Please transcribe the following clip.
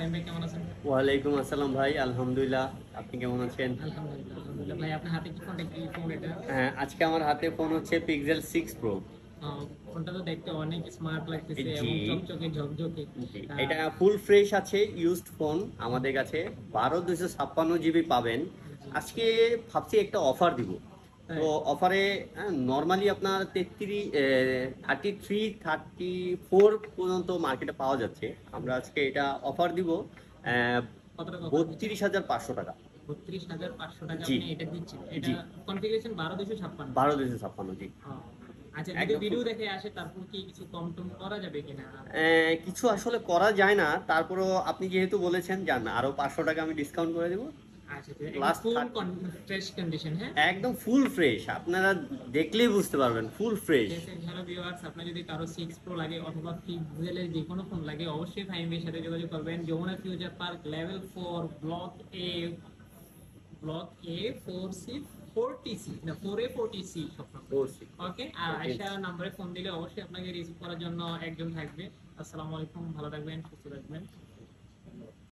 শাহিন ভাই কেমন আছেন? ওয়ালাইকুম আসসালাম ভাই, আলহামদুলিল্লাহ। আপনি কেমন আছেন? আলহামদুলিল্লাহ, আলহামদুলিল্লাহ। ভাই আপনার হাতে কি ফোনটা, কি ফোন এটা? হ্যাঁ, আজকে আমার হাতে ফোন হচ্ছে পিক্সেল 6 প্রো। ফোনটা তো দেখতে অনেক স্মার্ট লাগতেছে জি এবং চকচকে ঝকঝকে। জি, তা এটা ফুল ফ্রেশ আছে, ইউজড ফোন আমাদের কাছে। 12 256 জিবি পাবেন। জি, আজকে ভাবছি একটা অফার দিব। তো তাই? অফারে নর্মালি আপনার 33 34 পর্যন্ত মার্কেটে পাওয়া যাচ্ছে। আমরা আজকে এটা অফার দিব আহ, কত টাকা অফার দিচ্ছেন? 32,500 টাকা। 32,500 টাকা জি আপনি এটা দিচ্ছেন? এটা জি, কনফিগারেশন 12,256। 12 256, জি। আচ্ছা, যদি একদম ফুল। ভিডিও দেখে আসে তারপর কি কিছু কম টম করা যাবে কিনা? কিছু আসলে করা যায় না, তারপরও আপনি যেহেতু বলেছেন যান, আরো 500 টাকা আমি ডিসকাউন্ট করে দেবো। আচ্ছা, ঠিক আছে। একদম প্লাস ফুল ফ্রেশ কন্ডিশন, হ্যাঁ? একদম ফুল ফ্রেশ, আপনারা দেখলেই বুঝতে পারবেন ফুল ফ্রেশ। ঠিক আছে, হ্যালো ভিউয়ার্স, আপনার যদি কারো 6 প্রো লাগে অথবা পিক্সেলের যে কোনো ফোন লাগে অবশ্যই ফাহিমের সাথে যোগাযোগ করবেন। Jamuna future park level 4 block A 4C 4TC না 4A 4TC স্বপ্ন। করছি। ওকে, আর আয়শা নাম্বারে ফোন দিলে অবশ্যই আপনাকে রিসিভ করার জন্য একজন থাকবে। আসসালামু আলাইকুম, ভালো থাকবেন, সুস্থ থাকবেন।